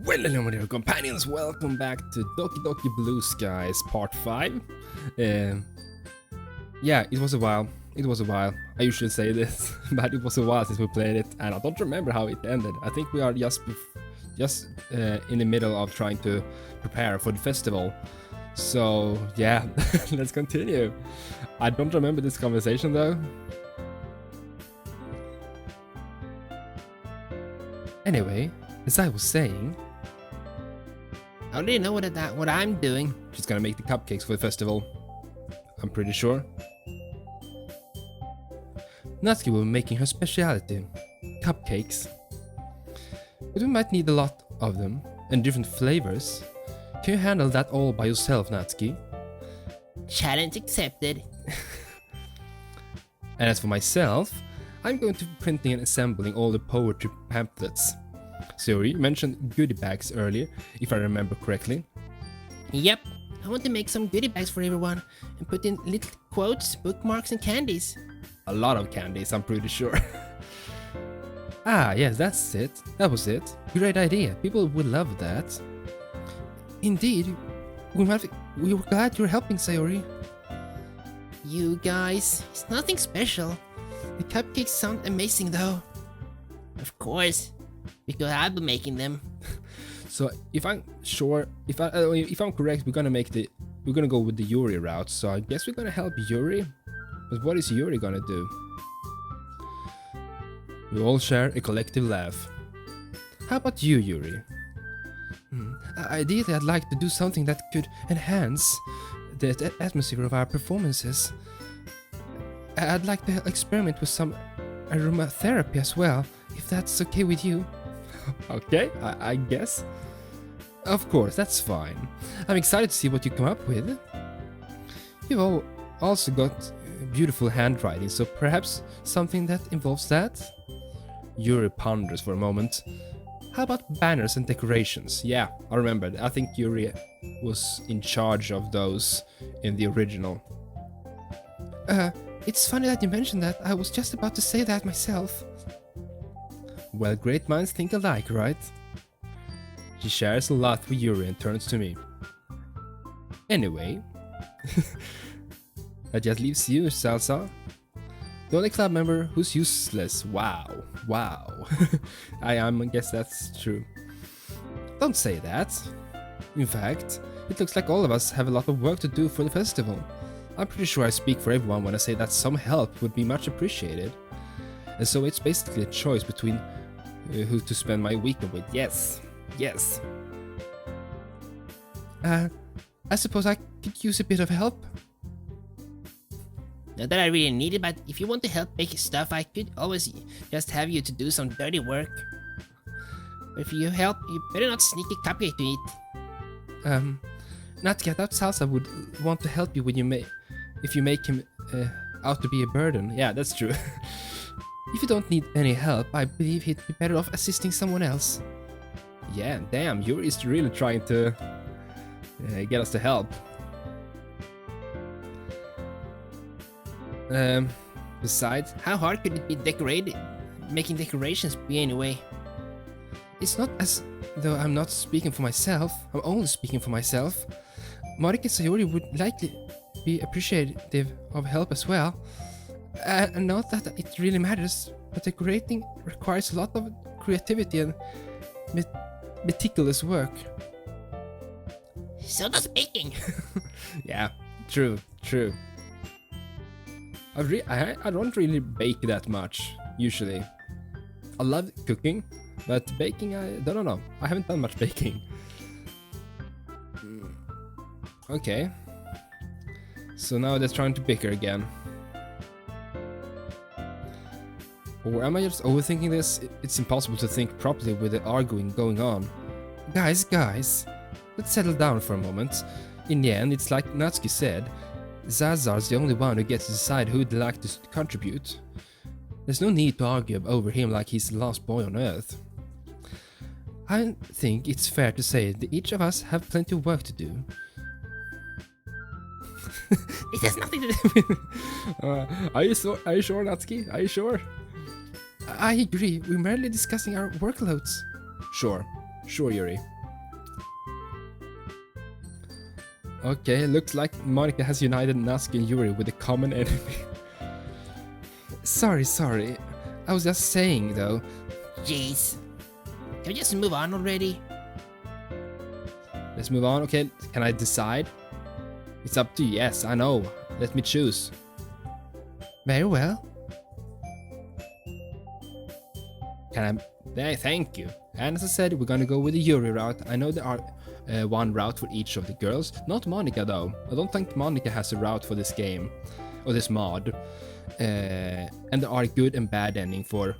Well, hello my dear companions, welcome back to Doki Doki Blue Skies Part 5. Yeah, it was a while. I usually say this, but it was a while since we played it, and I don't remember how it ended. I think we are just in the middle of trying to prepare for the festival. So, yeah, let's continue. I don't remember this conversation though. Anyway, as I was saying, I already know what I'm doing. She's gonna make the cupcakes for the festival, I'm pretty sure. Natsuki will be making her specialty, cupcakes. But we might need a lot of them, and different flavors. Can you handle that all by yourself, Natsuki? Challenge accepted. And as for myself, I'm going to be printing and assembling all the poetry pamphlets. Yuri mentioned goodie bags earlier, if I remember correctly. Yep, I want to make some goodie bags for everyone and put in little quotes, bookmarks and candies. A lot of candies, I'm pretty sure. Ah, yes, that's it. That was it. Great idea. People would love that. Indeed. We were glad you're helping, Sayori. You guys, it's nothing special. The cupcakes sound amazing though. Of course, because I'll be making them. So if I'm correct, we're gonna go with the Yuri route. So I guess we're gonna help Yuri. But what is Yuri gonna do? We all share a collective laugh. How about you, Yuri? Ideally, I'd like to do something that could enhance the atmosphere of our performances. I'd like to experiment with some aromatherapy as well, if that's okay with you. Okay, I guess. Of course, that's fine. I'm excited to see what you come up with. You've all also got beautiful handwriting, so perhaps something that involves that? Yuri ponders for a moment. How about banners and decorations? Yeah, I remember. I think Yuri was in charge of those in the original. It's funny that you mentioned that. I was just about to say that myself. Well, great minds think alike, right? She shares a lot with Yuri and turns to me. Anyway, that just leaves you, Salsa. The only club member who's useless. Wow. I guess that's true. Don't say that. In fact, it looks like all of us have a lot of work to do for the festival. I'm pretty sure I speak for everyone when I say that some help would be much appreciated. And so it's basically a choice between who to spend my weekend with. Yes. I suppose I could use a bit of help. Not that I really need it, but if you want to help bake stuff, I could always just have you to do some dirty work. But if you help, you better not sneak a cupcake to eat. Natsuki, I thought Salsa would want to help you if you make him out to be a burden. Yeah, that's true. If you don't need any help, I believe he'd be better off assisting someone else. Yeah, damn, Yuri is really trying to get us to help. Besides, how hard could it be making decorations be anyway? It's not as though I'm not speaking for myself. I'm only speaking for myself. Marika and Sayori would likely be appreciative of help as well. Not that it really matters, but decorating requires a lot of creativity and meticulous work. So does baking. Yeah, true. I don't really bake that much, usually. I love cooking, but baking, I don't know. I haven't done much baking. Okay. So now they're trying to bicker again. Or am I just overthinking this? It's impossible to think properly with the arguing going on. Guys, let's settle down for a moment. In the end, it's like Natsuki said, Zazar's the only one who gets to decide who'd like to contribute. There's no need to argue over him like he's the last boy on Earth. I think it's fair to say that each of us have plenty of work to do. It has nothing to do with... Are you sure, Natsuki? Are you sure? I agree. We're merely discussing our workloads. Sure, Yuri. Okay, looks like Monica has united Natsuki and Yuri with a common enemy. Sorry. I was just saying, though. Jeez. Can we just move on already? Let's move on. Okay, can I decide? It's up to you. Yes, I know. Let me choose. Very well. Thank you. And as I said, we're gonna go with the Yuri route. I know there are one route for each of the girls. Not Monica though. I don't think Monica has a route for this game or this mod. And there are good and bad ending for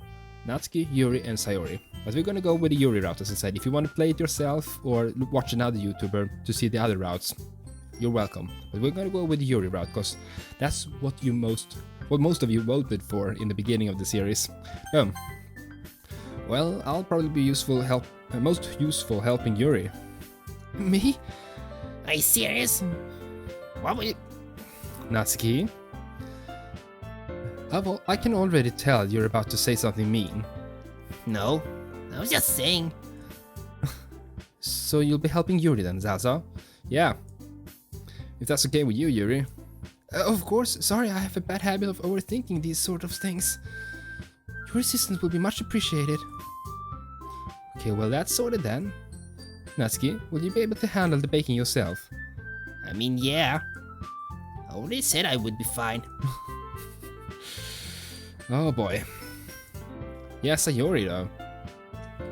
Natsuki, Yuri, and Sayori. But we're gonna go with the Yuri route, as I said. If you want to play it yourself or watch another YouTuber to see the other routes, you're welcome. But we're gonna go with the Yuri route because that's what most of you voted for in the beginning of the series. Well, I'll probably be most useful helping Yuri. Me? Are you serious? What would you... Natsuki? I can already tell you're about to say something mean. No, I was just saying. So you'll be helping Yuri then, Zaza? Yeah. If that's okay with you, Yuri. Of course, sorry, I have a bad habit of overthinking these sort of things. Your assistance will be much appreciated. Okay, well that's sorted then. Natsuki, will you be able to handle the baking yourself? I mean, yeah. I already said I would be fine. Oh boy. Yeah, Sayori though.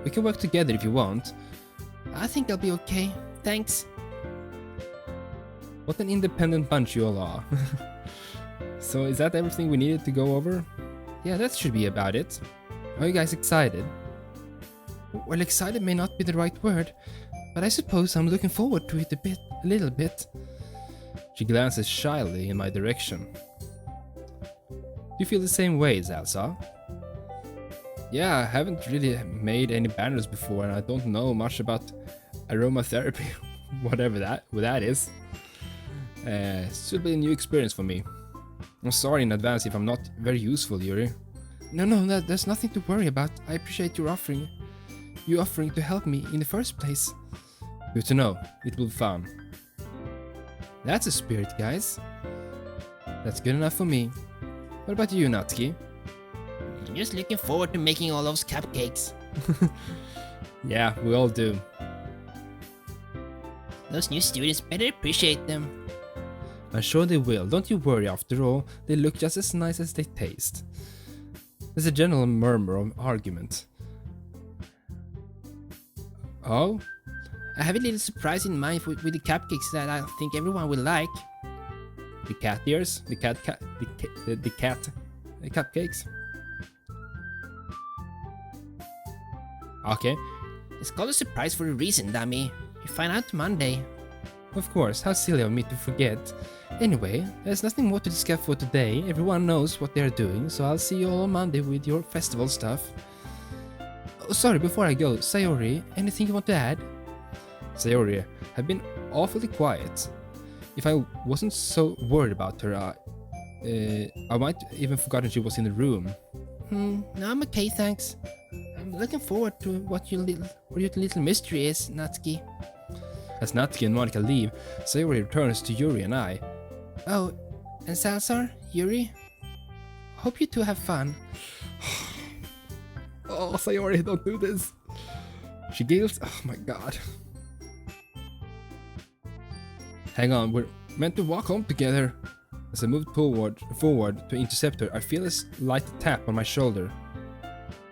We can work together if you want. I think I'll be okay, thanks. What an independent bunch you all are. So is that everything we needed to go over? Yeah, that should be about it. Are you guys excited? Well, excited may not be the right word, but I suppose I'm looking forward to it a little bit. She glances shyly in my direction. Do you feel the same way, Zaza? Yeah, I haven't really made any banners before and I don't know much about aromatherapy, whatever that is. Should be a new experience for me. I'm sorry in advance if I'm not very useful, Yuri. No, there's nothing to worry about. I appreciate you offering to help me in the first place. Good to know. It will be fun. That's a spirit, guys. That's good enough for me. What about you, Natsuki? I'm just looking forward to making all those cupcakes. Yeah, we all do. Those new students better appreciate them. I'm sure they will. Don't you worry, after all, they look just as nice as they taste. There's a general murmur of argument. Oh? I have a little surprise in mind with the cupcakes that I think everyone will like. The cat ears? The cat cupcakes? Okay. It's called a surprise for a reason, dummy. You find out Monday. Of course, how silly of me to forget. Anyway, there's nothing more to discuss for today. Everyone knows what they're doing, so I'll see you all on Monday with your festival stuff. Oh, sorry, before I go, Sayori, anything you want to add? Sayori had been awfully quiet. If I wasn't so worried about her, I might even forgotten she was in the room. No, I'm okay, thanks. I'm looking forward to what your little mystery is, Natsuki. As Natsuki and Monica leave, Sayori returns to Yuri and I. Oh, and Salazar, Yuri? Hope you two have fun. Oh, Sayori, don't do this. She giggles. Oh my god. Hang on, we're meant to walk home together. As I move forward to intercept her, I feel a light tap on my shoulder.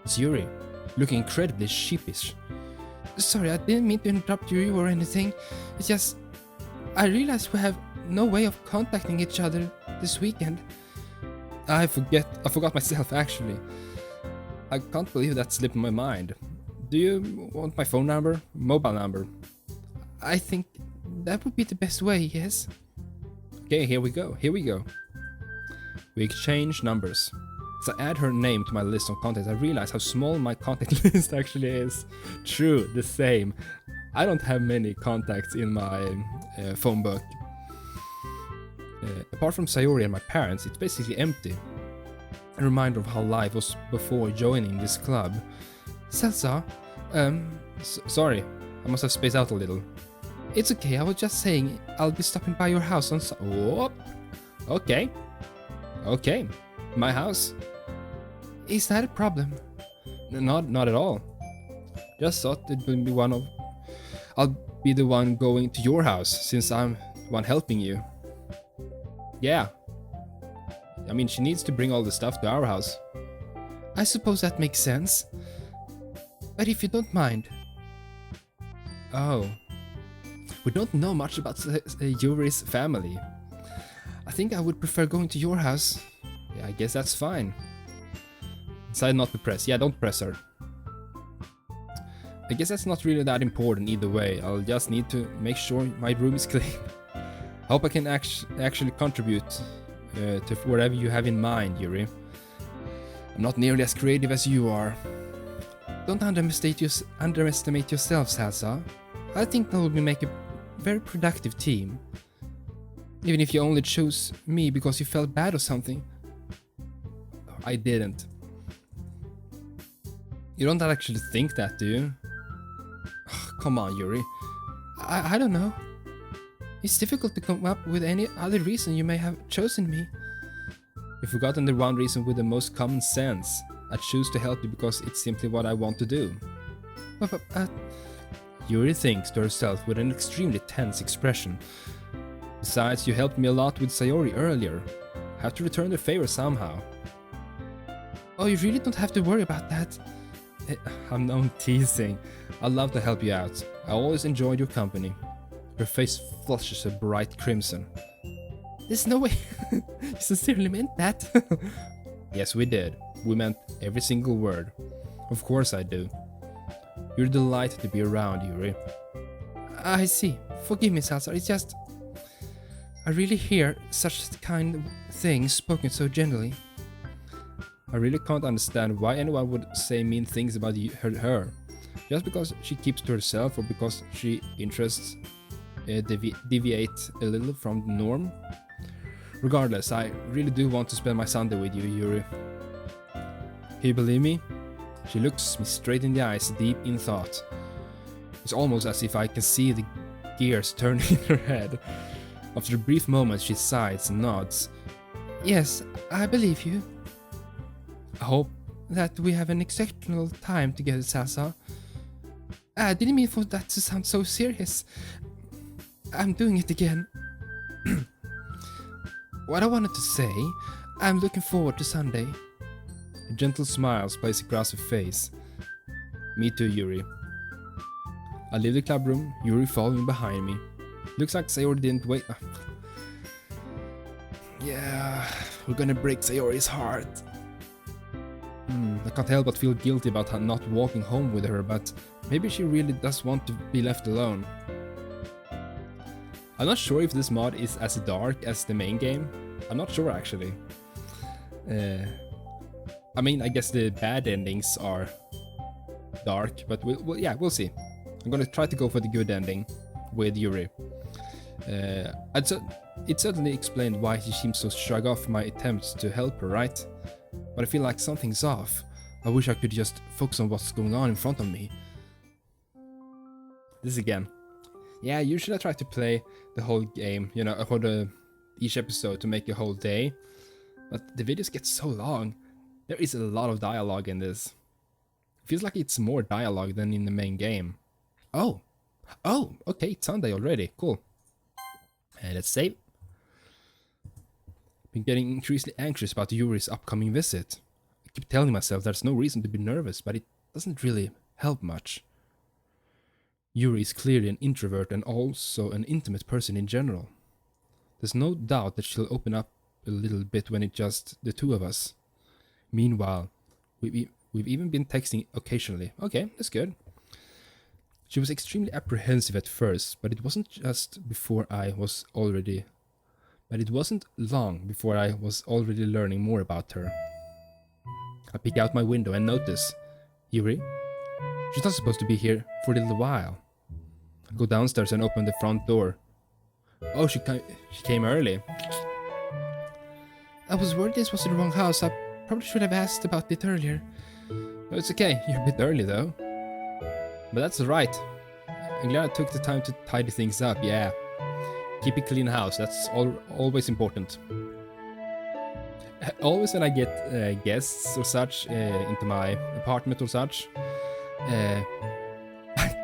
It's Yuri, looking incredibly sheepish. Sorry, I didn't mean to interrupt you or anything. It's just... I realized we have no way of contacting each other this weekend. I forgot myself, actually. I can't believe that slipped my mind. Do you want my phone number? Mobile number? I think that would be the best way, yes. Okay, here we go. We exchange numbers. As I add her name to my list of contacts, I realize how small my contact list actually is. True, the same. I don't have many contacts in my phone book. Apart from Sayori and my parents, it's basically empty. A reminder of how life was before joining this club. Salsa, sorry, I must have spaced out a little. It's okay, I was just saying I'll be stopping by your house on Oh, okay. Okay, my house. Is that a problem? Not at all. Just thought it would be I'll be the one going to your house since I'm the one helping you. Yeah. I mean, she needs to bring all the stuff to our house. I suppose that makes sense. But if you don't mind. Oh. We don't know much about Yuri's family. I think I would prefer going to your house. Yeah, I guess that's fine. Decide not to press. Yeah, don't press her. I guess that's not really that important either way. I'll just need to make sure my room is clean. I hope I can actually contribute to whatever you have in mind, Yuri. I'm not nearly as creative as you are. Don't underestimate yourself, Salsa. I think that would make a very productive team. Even if you only chose me because you felt bad or something. I didn't. You don't actually think that, do you? Come on, Yuri. I don't know. It's difficult to come up with any other reason you may have chosen me. You've forgotten the one reason with the most common sense. I choose to help you because it's simply what I want to do. But Yuri thinks to herself with an extremely tense expression. Besides, you helped me a lot with Sayori earlier. Have to return the favor somehow. Oh, you really don't have to worry about that. I'm teasing. I'd love to help you out. I always enjoyed your company. Her face flushes a bright crimson. There's no way you sincerely meant that. Yes, we did. We meant every single word. Of course I do. You're a delight to be around, Yuri. I see. Forgive me, Salsa. It's just... I really hear such kind of things spoken so gently. I really can't understand why anyone would say mean things about her. Just because she keeps to herself or because she interests deviate a little from the norm. Regardless, I really do want to spend my Sunday with you, Yuri. Can you believe me? She looks me straight in the eyes, deep in thought. It's almost as if I can see the gears turning in her head. After a brief moment, she sighs and nods. Yes, I believe you. I hope that we have an exceptional time together, Sasa. I didn't mean for that to sound so serious. I'm doing it again. What I wanted to say, I'm looking forward to Sunday. A gentle smile plays across her face. Me too, Yuri. I leave the club room, Yuri following behind me. Looks like Sayori didn't wait. Yeah, we're gonna break Sayori's heart. I can't help but feel guilty about her not walking home with her, but maybe she really does want to be left alone. I'm not sure if this mod is as dark as the main game. I'm not sure actually. I mean, I guess the bad endings are dark, but we'll see. I'm gonna try to go for the good ending with Yuri. It certainly explained why he seems to shrug off my attempts to help her, right? But I feel like something's off. I wish I could just focus on what's going on in front of me. This again. Yeah, usually I try to play the whole game, you know, for each episode to make a whole day. But the videos get so long. There is a lot of dialogue in this. It feels like it's more dialogue than in the main game. Oh, okay, it's Sunday already. Cool. And let's save. Been getting increasingly anxious about Yuri's upcoming visit. I keep telling myself there's no reason to be nervous, but it doesn't really help much. Yuri is clearly an introvert and also an intimate person in general. There's no doubt that she'll open up a little bit when it's just the two of us. Meanwhile, we've even been texting occasionally. Okay, that's good. She was extremely apprehensive at first, but it wasn't long before I was already learning more about her. I peek out my window and notice Yuri. She's not supposed to be here for a little while. I go downstairs and open the front door. Oh, she came early. I was worried this was the wrong house. I probably should have asked about it earlier. No, it's okay. You're a bit early though. But that's right. I'm glad I took the time to tidy things up, yeah. Keep a clean house, that's always important. Always when I get guests or such into my apartment or such, I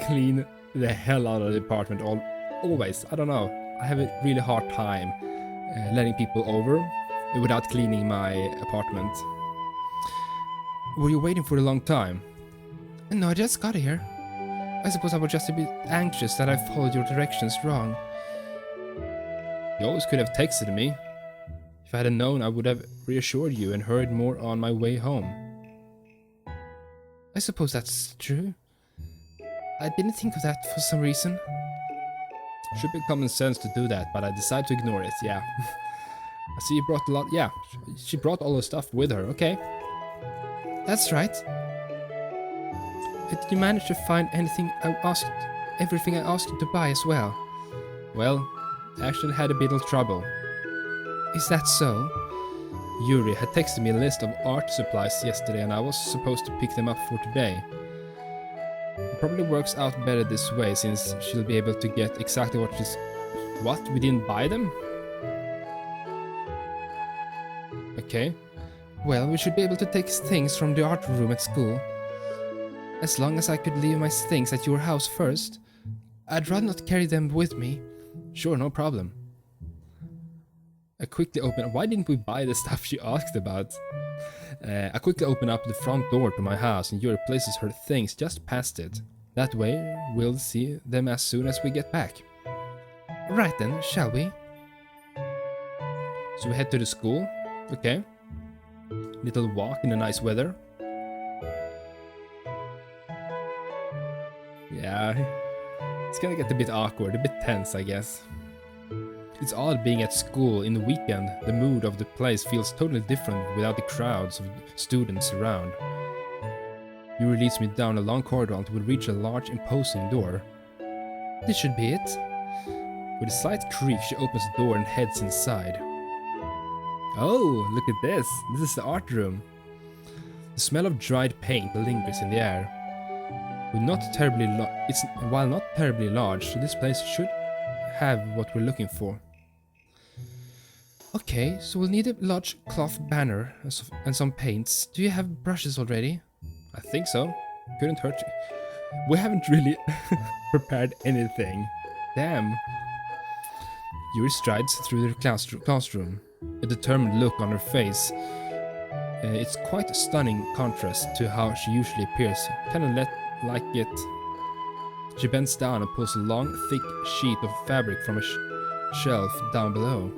clean the hell out of the apartment, always. I don't know, I have a really hard time letting people over without cleaning my apartment. Were you waiting for a long time? No, I just got here. I suppose I was just a bit anxious that I followed your directions wrong. You always could have texted me. If I had known, I would have reassured you and hurried more on my way home. I suppose that's true. I didn't think of that for some reason. Should be common sense to do that, but I decided to ignore it, yeah. I see you brought a lot, yeah. She brought all the stuff with her, okay. That's right. Did you manage to find everything I asked you to buy as well? Well, I actually had a bit of trouble. Is that so? Yuri had texted me a list of art supplies yesterday and I was supposed to pick them up for today. It probably works out better this way since she'll be able to get exactly what she's... What? We didn't buy them? Okay. Well, we should be able to take things from the art room at school. As long as I could leave my things at your house first. I'd rather not carry them with me. Sure, no problem. I quickly open... Why didn't we buy the stuff she asked about? I quickly open up the front door to my house and Yuri places her things just past it. That way, we'll see them as soon as we get back. Right then, shall we? So we head to the school. Okay. Little walk in the nice weather. Yeah, it's gonna get a bit awkward, a bit tense, I guess. It's odd being at school in the weekend. The mood of the place feels totally different without the crowds of students around. Yuri leads me down a long corridor until we reach a large, imposing door. This should be it. With a slight creak, she opens the door and heads inside. Oh, look at this. This is the art room. The smell of dried paint lingers in the air. While not terribly large, this place should have what we're looking for. Okay, so we'll need a large cloth banner and some paints. Do you have brushes already? I think so. Couldn't hurt. We haven't really prepared anything. Damn. Yuri strides through the classroom, a determined look on her face. It's quite a stunning contrast to how she usually appears, kinda like it. She bends down and pulls a long, thick sheet of fabric from a shelf down below.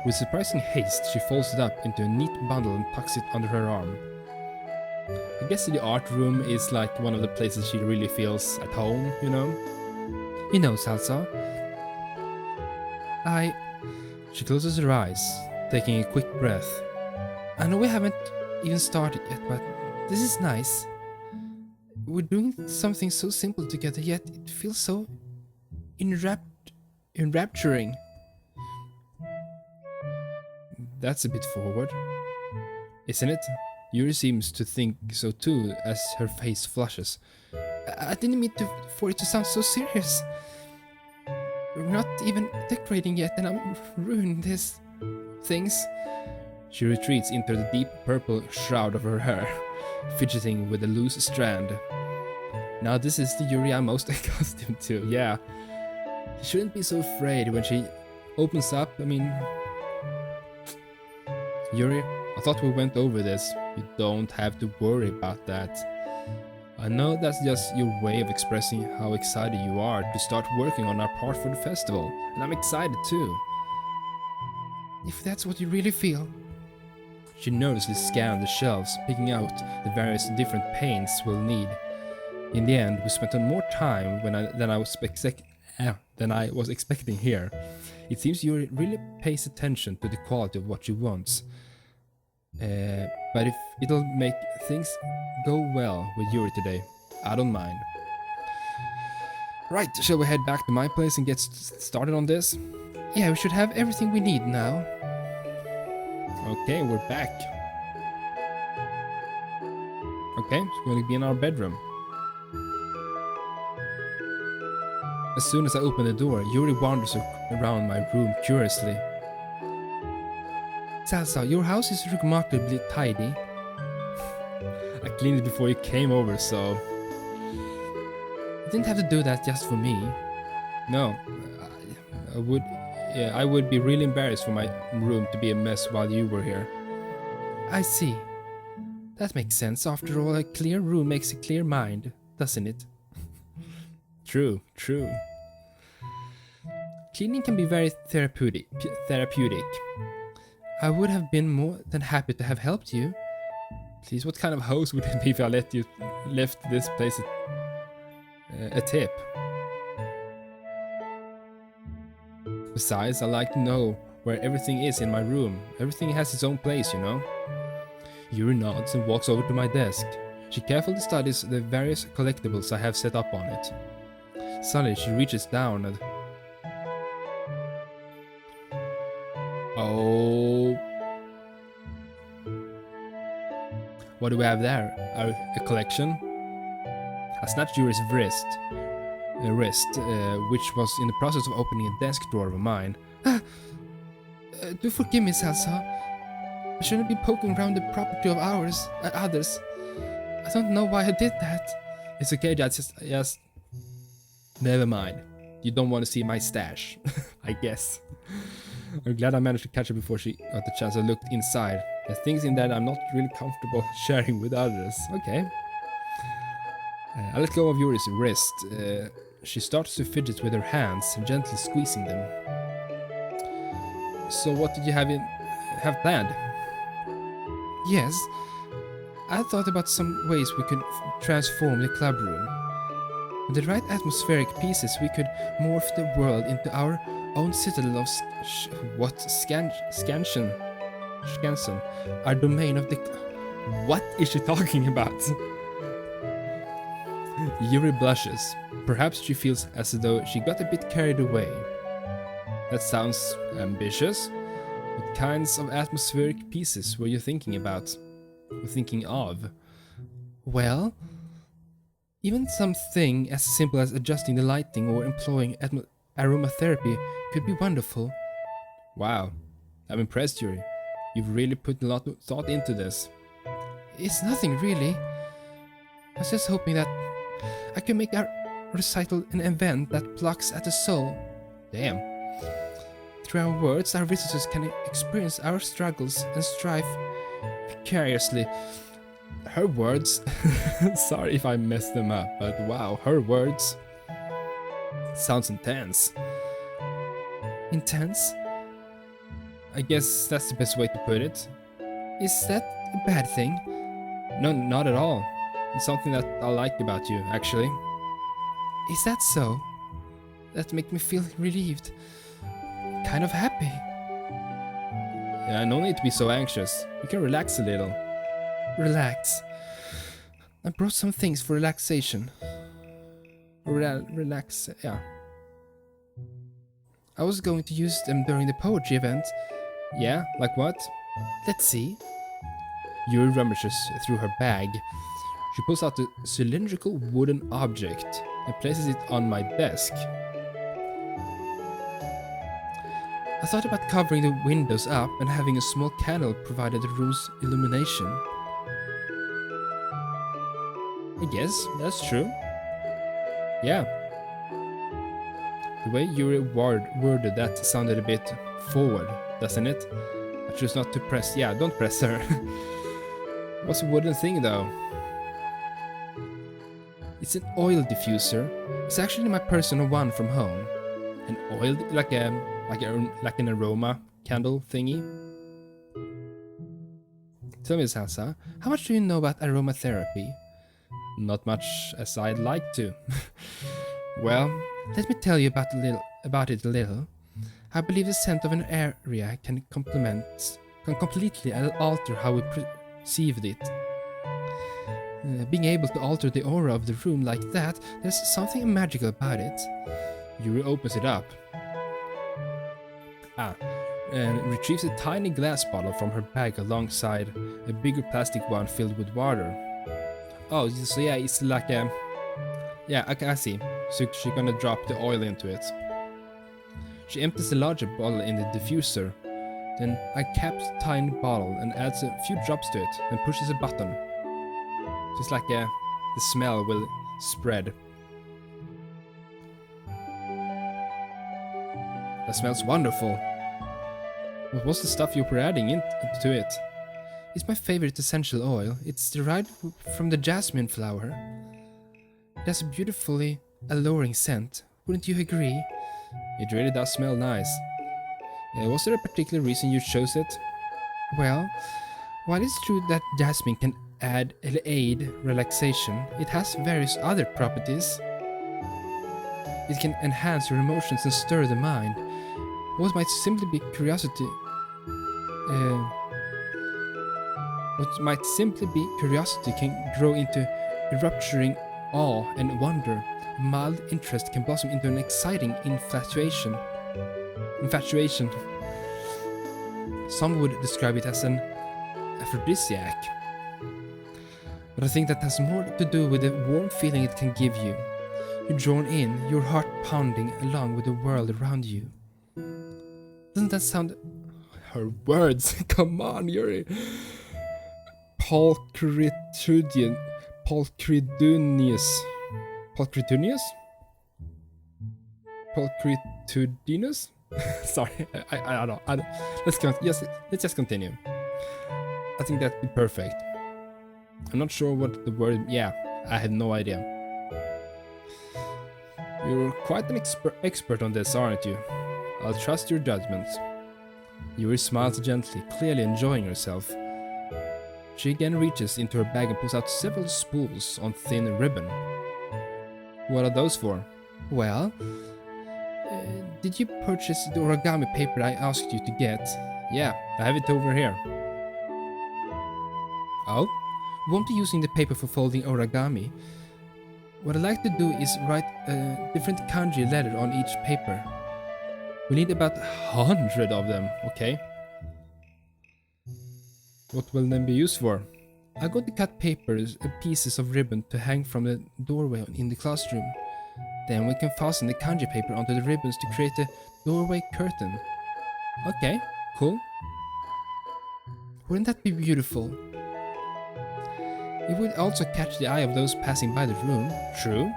With surprising haste, she folds it up into a neat bundle and tucks it under her arm. I guess the art room is like one of the places she really feels at home, you know? You know, Salsa. She closes her eyes, taking a quick breath. I know we haven't even started yet, but this is nice. We're doing something so simple together, yet it feels so enrapturing. That's a bit forward, isn't it? Yuri seems to think so too, as her face flushes. I didn't mean for it to sound so serious. We're not even decorating yet, and I'm ruining these things. She retreats into the deep purple shroud of her hair, fidgeting with a loose strand. Now this is the Yuri I'm most accustomed to, yeah. She shouldn't be so afraid when she opens up, I mean... Yuri, I thought we went over this. You don't have to worry about that. I know that's just your way of expressing how excited you are to start working on our part for the festival, and I'm excited too. If that's what you really feel. She nervously scanned the shelves, picking out the various different paints we'll need. In the end, we spent more time than I was expecting here. It seems Yuri really pays attention to the quality of what she wants. But if it'll make things go well with Yuri today, I don't mind. Right, shall we head back to my place and get started on this? Yeah, we should have everything we need now. Okay, we're back. Okay, it's going to be in our bedroom. As soon as I open the door, Yuri wanders around my room curiously. Salsa, your house is remarkably tidy. I cleaned it before you came over, so... You didn't have to do that just for me. No, I would be really embarrassed for my room to be a mess while you were here. I see. That makes sense. After all, a clear room makes a clear mind, doesn't it? True. Cleaning can be very therapeutic. I would have been more than happy to have helped you. Please, what kind of host would it be if I left this place a tip? Besides, I like to know where everything is in my room. Everything has its own place, you know? Yuri nods and walks over to my desk. She carefully studies the various collectibles I have set up on it. Suddenly, she reaches down and... Oh... What do we have there? A collection? I snatched Yuri's wrist, which was in the process of opening a desk drawer of mine. Do forgive me, Salsa. I shouldn't be poking around the property of others. I don't know why I did that. It's okay, just never mind. You don't want to see my stash, I guess. I'm glad I managed to catch her before she got the chance. I looked inside. There's things in there I'm not really comfortable sharing with others. Okay. I let go of Yuri's wrist. She starts to fidget with her hands, gently squeezing them. So what did you have planned? Yes, I thought about some ways we could transform the club room. With the right atmospheric pieces, we could morph the world into our own citadel of Skansen. Our domain of the... What is she talking about? Yuri blushes. Perhaps she feels as though she got a bit carried away. That sounds ambitious. What kinds of atmospheric pieces were you thinking about? Or thinking of? Well, even something as simple as adjusting the lighting or employing aromatherapy could be wonderful. Wow, I'm impressed, Yuri. You've really put a lot of thought into this. It's nothing really. I was just hoping that I could make our recital an event that plucks at the soul. Damn. Through our words, our visitors can experience our struggles and strive vicariously. Her words? Sorry if I messed them up, but wow, her words. Sounds intense. Intense? I guess that's the best way to put it. Is that a bad thing? No, not at all. It's something that I like about you, actually. Is that so? That makes me feel relieved. Kind of happy. Yeah, no need to be so anxious. You can relax a little. Relax. I brought some things for relaxation. Relax, yeah. I was going to use them during the poetry event. Yeah, like what? Let's see. Yuri rummages through her bag. She pulls out a cylindrical wooden object and places it on my desk. I thought about covering the windows up and having a small candle provide the room's illumination. I guess that's true. Yeah. The way Yuri worded that sounded a bit forward, doesn't it? I choose not to press. Yeah, don't press her. What's a wooden thing though? It's an oil diffuser. It's actually my personal one from home. An oil, like an aroma candle thingy. Tell me, Salsa, how much do you know about aromatherapy? Not much as I'd like to. Well, let me tell you about it a little. I believe the scent of an area can completely alter how we perceived it. Being able to alter the aura of the room like that, there's something magical about it. Yuri opens it up. And retrieves a tiny glass bottle from her bag alongside a bigger plastic one filled with water. Oh, so yeah, it's like a... Yeah, I see. so she's gonna drop the oil into it. She empties the larger bottle in the diffuser, then caps the tiny bottle and adds a few drops to it, and pushes a button. Just like the smell will spread. That smells wonderful. What was the stuff you were adding into it? It's my favorite essential oil. It's derived from the jasmine flower. It has a beautifully alluring scent. Wouldn't you agree? It really does smell nice. Was there a particular reason you chose it? Well, while it's true that jasmine can aid relaxation, it has various other properties. It can enhance your emotions and stir the mind. What might simply be curiosity can grow into erupturing awe and wonder. A mild interest can blossom into an exciting infatuation. Some would describe it as an aphrodisiac. But I think that has more to do with the warm feeling it can give you. You're drawn in, your heart pounding along with the world around you. Doesn't that sound... Her words, come on, Yuri. Polcritudinius. Sorry, I don't know. Let's just continue. I think that'd be perfect. I'm not sure what the word... Yeah, I have no idea. You're quite an expert on this, aren't you? I'll trust your judgment. Yuri smiles gently, clearly enjoying herself. She again reaches into her bag and pulls out several spools on thin ribbon. What are those for? Well, did you purchase the origami paper I asked you to get? Yeah, I have it over here. Oh? We won't be using the paper for folding origami. What I'd like to do is write a different kanji letter on each paper. We need about 100 of them, okay? What will them be used for? I'm going to cut papers and pieces of ribbon to hang from the doorway in the classroom. Then we can fasten the kanji paper onto the ribbons to create a doorway curtain. Okay, cool. Wouldn't that be beautiful? It would also catch the eye of those passing by the room. True.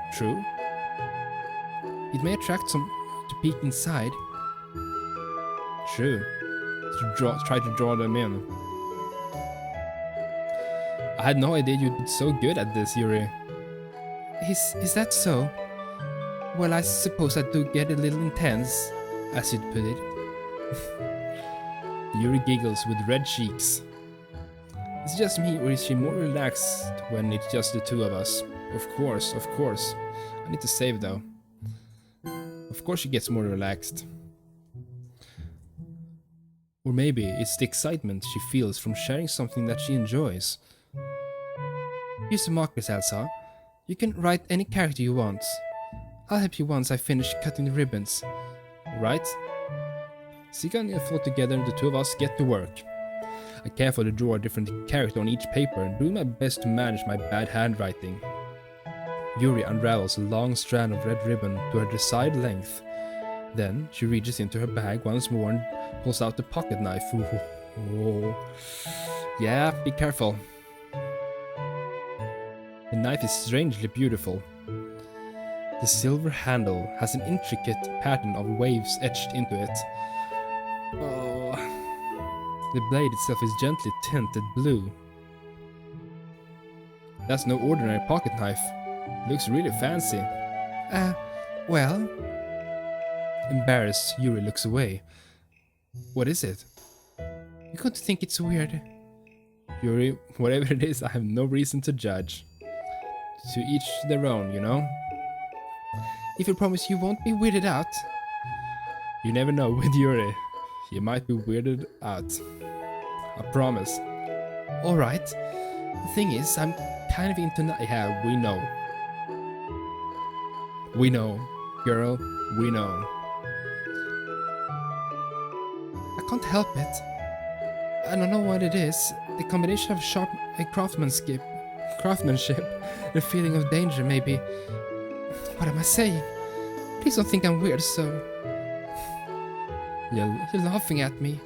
It may attract some to peek inside. True. Try to draw them in. I had no idea you did so good at this, Yuri. Is that so? Well, I suppose I do get a little intense, as you'd put it. Yuri giggles with red cheeks. Is it just me, or is she more relaxed when it's just the two of us? Of course. I need to save though. Of course she gets more relaxed. Or maybe it's the excitement she feels from sharing something that she enjoys. Here's the markers, Elsa. You can write any character you want. I'll help you once I finish cutting the ribbons. Right? Sika and Flo together and the two of us get to work. I carefully draw a different character on each paper and do my best to manage my bad handwriting. Yuri unravels a long strand of red ribbon to her desired length. Then she reaches into her bag once more and pulls out the pocket knife. Ooh. Yeah, be careful. The knife is strangely beautiful. The silver handle has an intricate pattern of waves etched into it. Oh. The blade itself is gently tinted blue. That's no ordinary pocket knife. It looks really fancy. Well... Embarrassed, Yuri looks away. What is it? You're going to think it's weird. Yuri, whatever it is, I have no reason to judge. To each their own, you know? If you promise you won't be weirded out. You never know with Yuri. You might be weirded out. I promise. Alright. The thing is, I'm kind of into... Yeah, we know. We know. Girl, we know. I can't help it. I don't know what it is. The combination of sharp craftsmanship and feeling of danger, maybe. What am I saying? Please don't think I'm weird, so... You're laughing at me.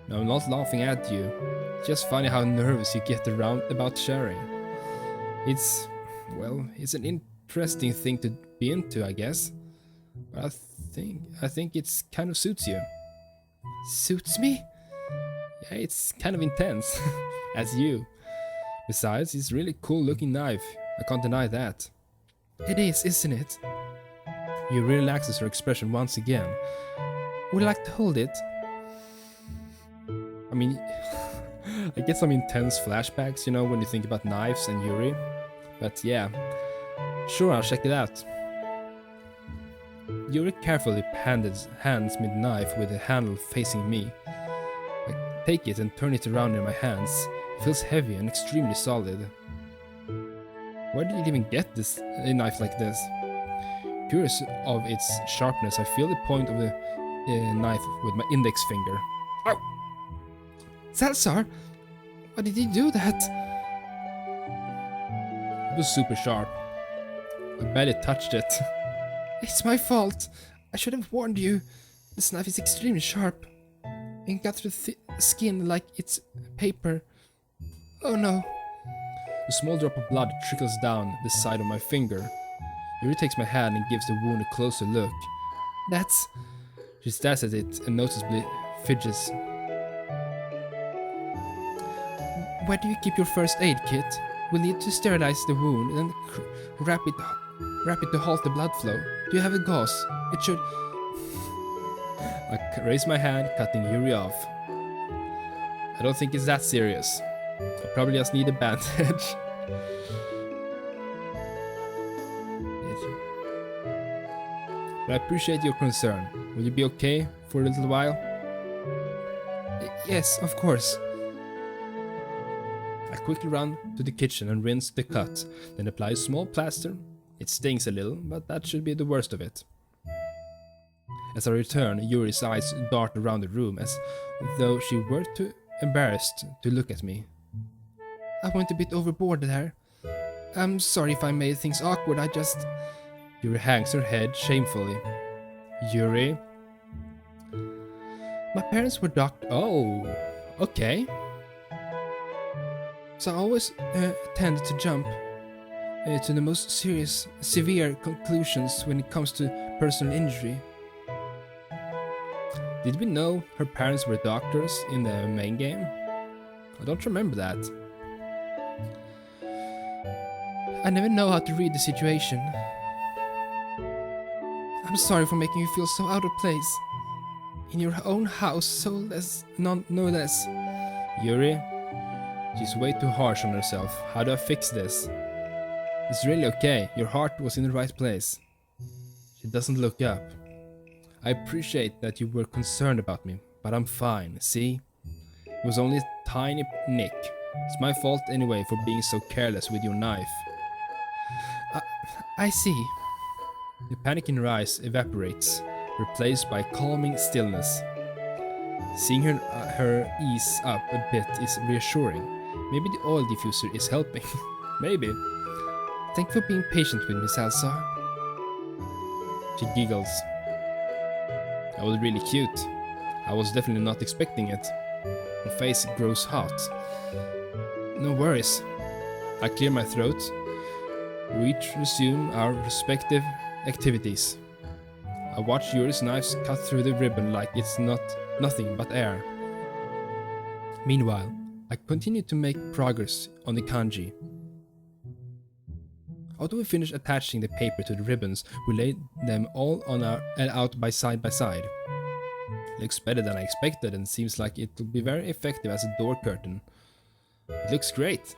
No, I'm not laughing at you. It's just funny how nervous you get around about sharing. It's an interesting thing to be into, I guess. But I think it's kind of suits you. Suits me? Yeah, it's kind of intense, as you. Besides, it's a really cool looking knife. I can't deny that. It is, isn't it? You relaxes her expression once again. Would you like to hold it? I mean, I get some intense flashbacks, when you think about knives and Yuri. But yeah, sure, I'll check it out. Yuri carefully hands me the knife with the handle facing me. I take it and turn it around in my hands. It feels heavy and extremely solid. Where did you even get a knife like this? Curious of its sharpness, I feel the point of the knife with my index finger. Ow! Salazar, why did you do that? It was super sharp. I barely touched it. It's my fault. I should have warned you. This knife is extremely sharp. It got through the skin like it's paper. Oh no. A small drop of blood trickles down the side of my finger. Yuri takes my hand and gives the wound a closer look. That's... She stares at it and noticeably fidgets. Where do you keep your first aid kit? We'll need to sterilize the wound and wrap it to halt the blood flow. Do you have a gauze? It should... I raise my hand, cutting Yuri off. I don't think it's that serious. I probably just need a bandage. But I appreciate your concern. Will you be okay for a little while? Yes, of course. I quickly run to the kitchen and rinse the cut, then apply a small plaster. It stings a little, but that should be the worst of it. As I return, Yuri's eyes dart around the room as though she were too embarrassed to look at me. I went a bit overboard there. I'm sorry if I made things awkward, I just... Yuri hangs her head shamefully. Yuri? My parents were doctors. Oh, okay. So I always tend to jump to the most severe conclusions when it comes to personal injury. Did we know her parents were doctors in the main game? I don't remember that. I never know how to read the situation. I'm sorry for making you feel so out of place. In your own house, no less. Yuri? She's way too harsh on herself. How do I fix this? It's really okay. Your heart was in the right place. She doesn't look up. I appreciate that you were concerned about me, but I'm fine, see? It was only a tiny nick. It's my fault anyway for being so careless with your knife. I see. The panic in her eyes evaporates, replaced by calming stillness. Seeing her ease up a bit is reassuring. Maybe the oil diffuser is helping. Maybe. Thank you for being patient with me, Salsa. She giggles. That was really cute. I was definitely not expecting it. Her face grows hot. No worries. I clear my throat. We resume our respective activities. I watch Yuri's knives cut through the ribbon like it's nothing but air. Meanwhile, I continue to make progress on the kanji. After we finish attaching the paper to the ribbons, we lay them all out by side. It looks better than I expected and seems like it will be very effective as a door curtain. It looks great.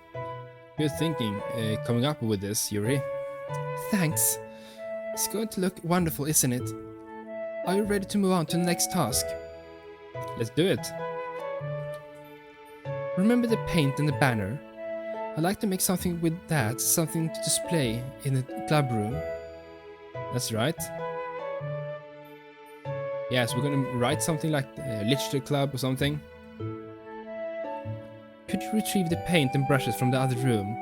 Good thinking coming up with this, Yuri. Thanks. It's going to look wonderful, isn't it? Are you ready to move on to the next task? Let's do it. Remember the paint and the banner? I'd like to make something with that, something to display in the club room. That's right. Yes, we're gonna write something like Literature Club or something. Could you retrieve the paint and brushes from the other room?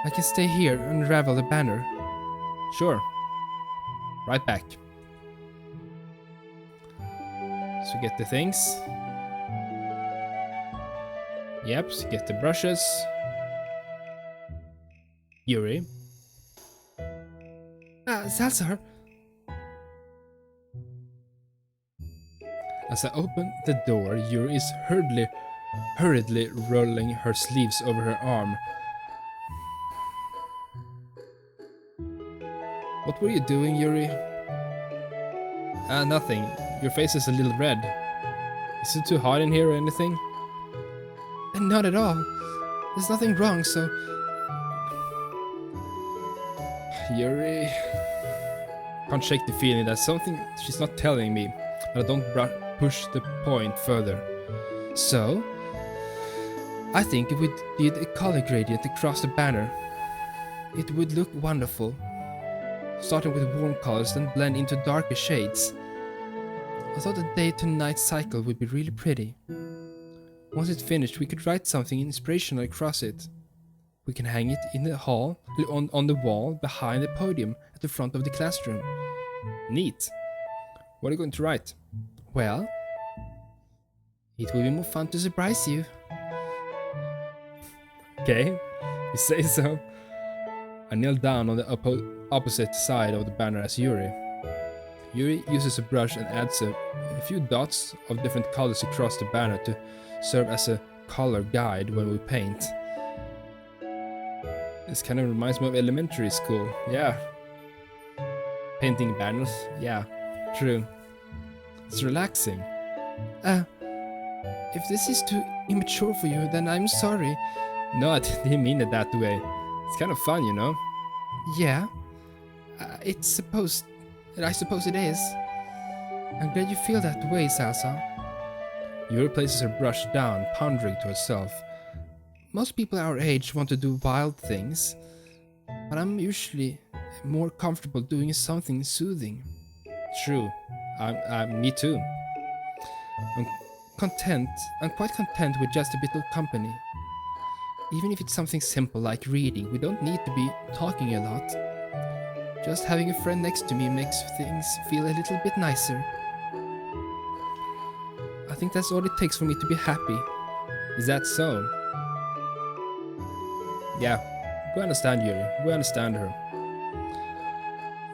I can stay here and unravel the banner. Sure. Right back. So get the things. Yep, so get the brushes. Yuri. Salazar. As I open the door, Yuri is hurriedly rolling her sleeves over her arm. What were you doing, Yuri? Nothing. Your face is a little red. Is it too hot in here or anything? Not at all. There's nothing wrong, so... Yuri... Can't shake the feeling that something she's not telling me, but I don't push the point further. So? I think if we did a color gradient across the banner, it would look wonderful. Starting with warm colors, then blend into darker shades. I thought the day to night cycle would be really pretty. Once it's finished, we could write something inspirational across it. We can hang it in the hall, on the wall behind the podium at the front of the classroom. Neat. What are you going to write? Well, it will be more fun to surprise you. Okay, you say so. I kneel down on the opposite side of the banner as Yuri. Yuri uses a brush and adds a few dots of different colors across the banner to serve as a color guide when we paint. This kind of reminds me of elementary school, yeah. Painting banners, yeah, true. It's relaxing. If this is too immature for you, then I'm sorry. No, I didn't mean it that way. It's kind of fun, you know? Yeah, I suppose it is. I'm glad you feel that way, Salsa. Yuri places her brush down, pondering to herself. Most people our age want to do wild things, but I'm usually more comfortable doing something soothing. True. Me too. I'm quite content with just a bit of company. Even if it's something simple like reading, we don't need to be talking a lot. Just having a friend next to me makes things feel a little bit nicer. I think that's all it takes for me to be happy. Is that so? Yeah, we understand Yuri. We understand her.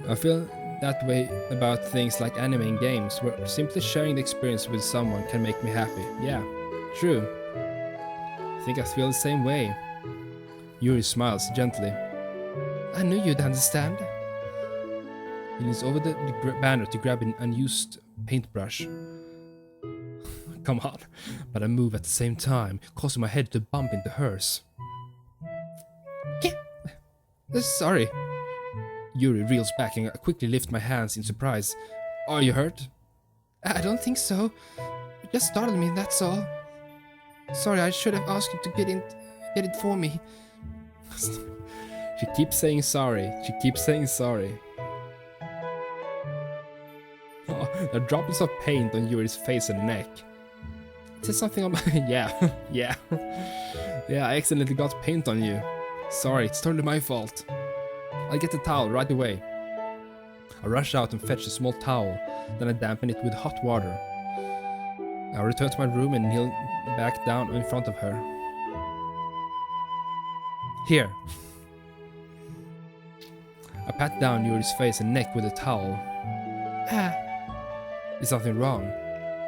I feel that way about things like anime and games, where simply sharing the experience with someone can make me happy. Yeah, true. I think I feel the same way. Yuri smiles gently. I knew you'd understand. He leans over the banner to grab an unused paintbrush. Come on, but I move at the same time, causing my head to bump into hers. Sorry. Yuri reels back and I quickly lift my hands in surprise. Are you hurt? I don't think so. You just startled me, that's all. Sorry, I should have asked you to get it for me. She keeps saying sorry. She keeps saying sorry. Oh, there are droplets of paint on Yuri's face and neck. It says something on my... yeah. I accidentally got paint on you. Sorry, it's totally my fault. I'll get the towel right away. I rush out and fetch a small towel, then I dampen it with hot water. I return to my room and kneel back down in front of her. Here. I pat down Yuri's face and neck with a towel. Is something wrong?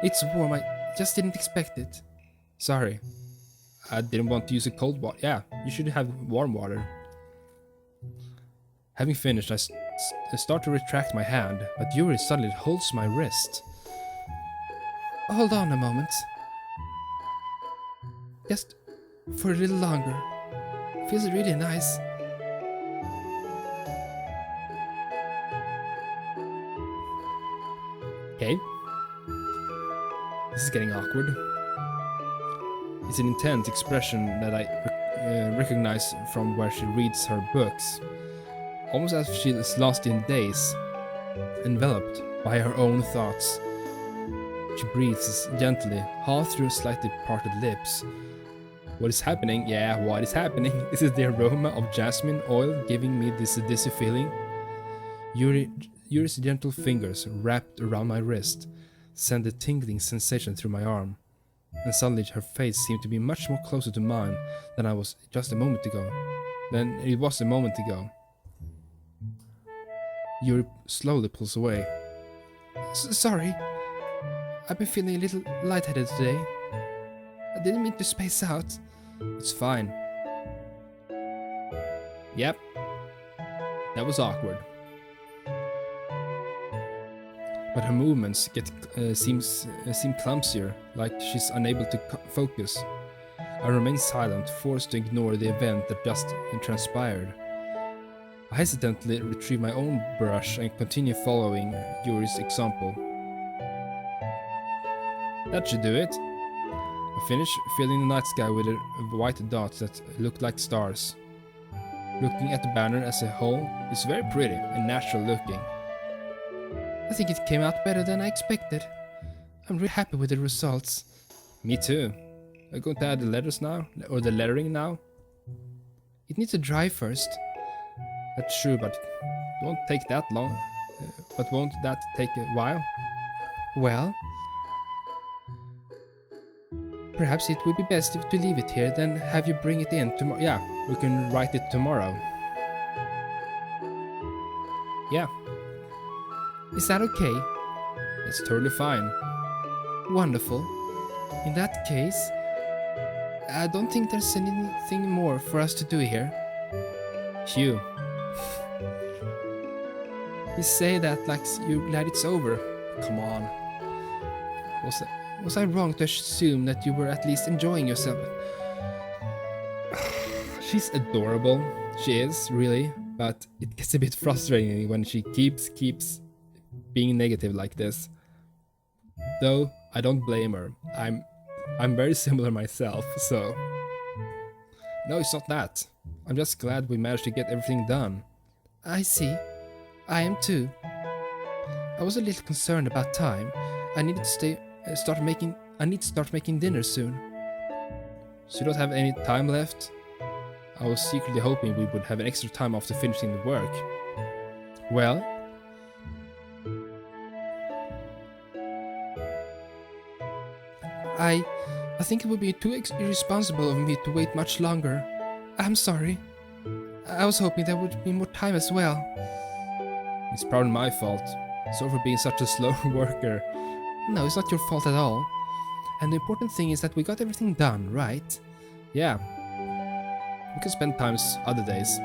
It's warm, I just didn't expect it. Sorry. I didn't want to use a cold water. Yeah, you should have warm water. Having finished, I start to retract my hand, but Yuri suddenly holds my wrist. Hold on a moment. Just for a little longer. Feels really nice. Okay. This is getting awkward. It's an intense expression that I recognize from where she reads her books. Almost as if she is lost in daze, enveloped by her own thoughts. She breathes gently, half through slightly parted lips. What is happening? Yeah, what is happening? Is it the aroma of jasmine oil giving me this dizzy feeling? Yuri's gentle fingers wrapped around my wrist sent a tingling sensation through my arm, and suddenly her face seemed to be much more closer to mine than it was a moment ago. Yuri slowly pulls away. Sorry. I've been feeling a little lightheaded today. I didn't mean to space out. It's fine. Yep. That was awkward. But her movements seem clumsier, like she's unable to focus. I remain silent, forced to ignore the event that just transpired. I hesitantly retrieve my own brush and continue following Yuri's example. That should do it. I finish filling the night sky with white dots that look like stars. Looking at the banner as a whole, it's very pretty and natural looking. I think it came out better than I expected. I'm really happy with the results. Me too. Are you going to add the letters now? Or the lettering now? It needs to dry first. That's true, but it won't take that long. But won't that take a while? Well, perhaps it would be best to leave it here, then have you bring it in tomorrow. Yeah, we can write it tomorrow. Yeah. Is that okay? It's totally fine. Wonderful. In that case, I don't think there's anything more for us to do here. Phew. You say that like you're glad it's over. Come on. Was I wrong to assume that you were at least enjoying yourself? She's adorable. She is, really. But it gets a bit frustrating when she keeps being negative like this. Though I don't blame her. I'm very similar myself, so... No, it's not that. I'm just glad we managed to get everything done. I see. I am too. I was a little concerned about time. I need to start making dinner soon. So you don't have any time left? I was secretly hoping we would have an extra time after finishing the work. Well, I think it would be too irresponsible of me to wait much longer. I'm sorry. I was hoping there would be more time as well. It's probably my fault. Sorry for being such a slow worker. No, it's not your fault at all. And the important thing is that we got everything done, right? Yeah. We can spend times other days.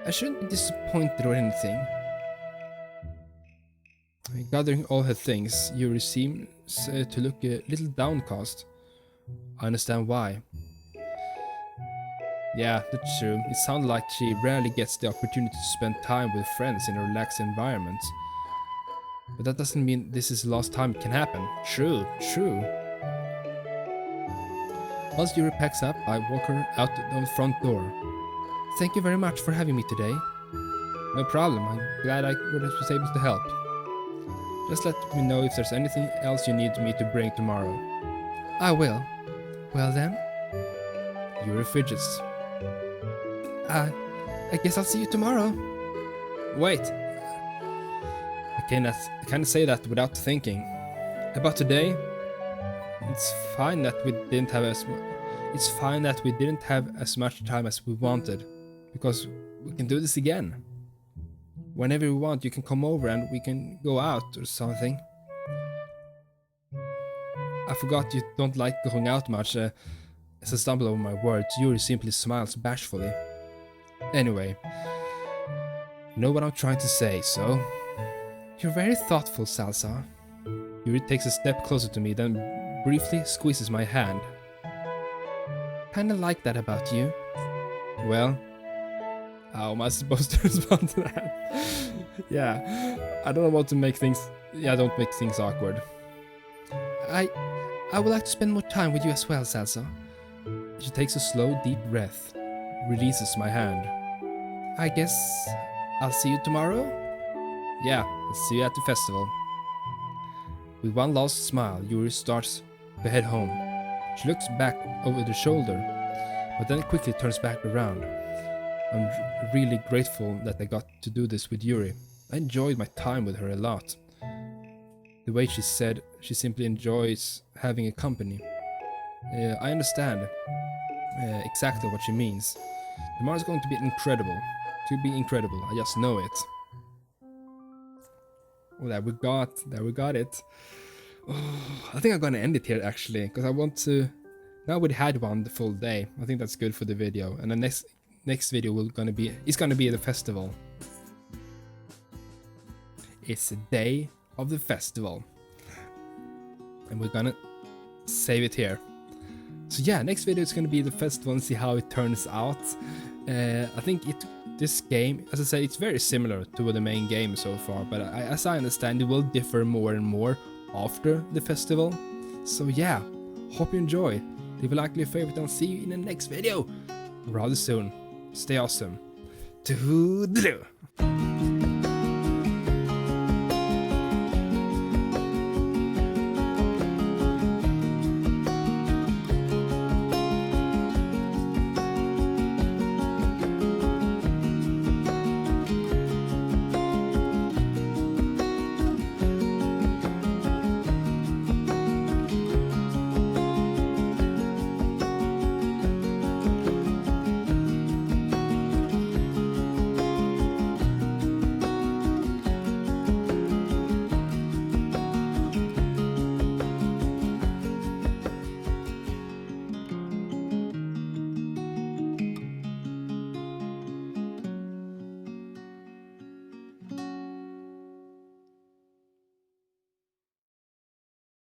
I shouldn't be disappointed or anything. Gathering all her things, Yuri seems to look a little downcast. I understand why. Yeah, that's true. It sounds like she rarely gets the opportunity to spend time with friends in a relaxed environment. But that doesn't mean this is the last time it can happen. True. Once Yuri packs up, I walk her out the front door. Thank you very much for having me today. No problem. I'm glad I was able to help. Just let me know if there's anything else you need me to bring tomorrow. I will. Well then. Yuri fidgets. I guess I'll see you tomorrow. Wait. I can't say that without thinking. About today, it's fine that we didn't have as much time as we wanted, because we can do this again. Whenever you want, you can come over and we can go out or something. I forgot you don't like going out much. As I stumble over my words, Yuri simply smiles bashfully. Anyway, you know what I'm trying to say, so... You're very thoughtful, Salsa. Yuri takes a step closer to me, then briefly squeezes my hand. Kinda like that about you. Well, how am I supposed to respond to that? Yeah, I don't know what to make things... Yeah, don't make things awkward. I would like to spend more time with you as well, Salsa. She takes a slow, deep breath, releases my hand. I guess I'll see you tomorrow? Yeah, I'll see you at the festival. With one last smile, Yuri starts to head home. She looks back over the shoulder, but then quickly turns back around. I'm really grateful that I got to do this with Yuri. I enjoyed my time with her a lot. The way she said she simply enjoys having a company. I understand exactly what she means. Tomorrow's going to be incredible. I just know it. Oh, there we got it. Oh, I think I'm gonna end it here actually, because I want to. Now we had one the full day. I think that's good for the video, and the next video is gonna be the festival. It's the day of the festival, and we're gonna save it here. So yeah, next video is gonna be the festival and see how it turns out. I think this game, as I said, it's very similar to the main game so far, but as I understand, it will differ more and more after the festival. So yeah, hope you enjoy. Leave a like, leave a favorite, and I'll see you in the next video rather soon. Stay awesome. Toodeloo!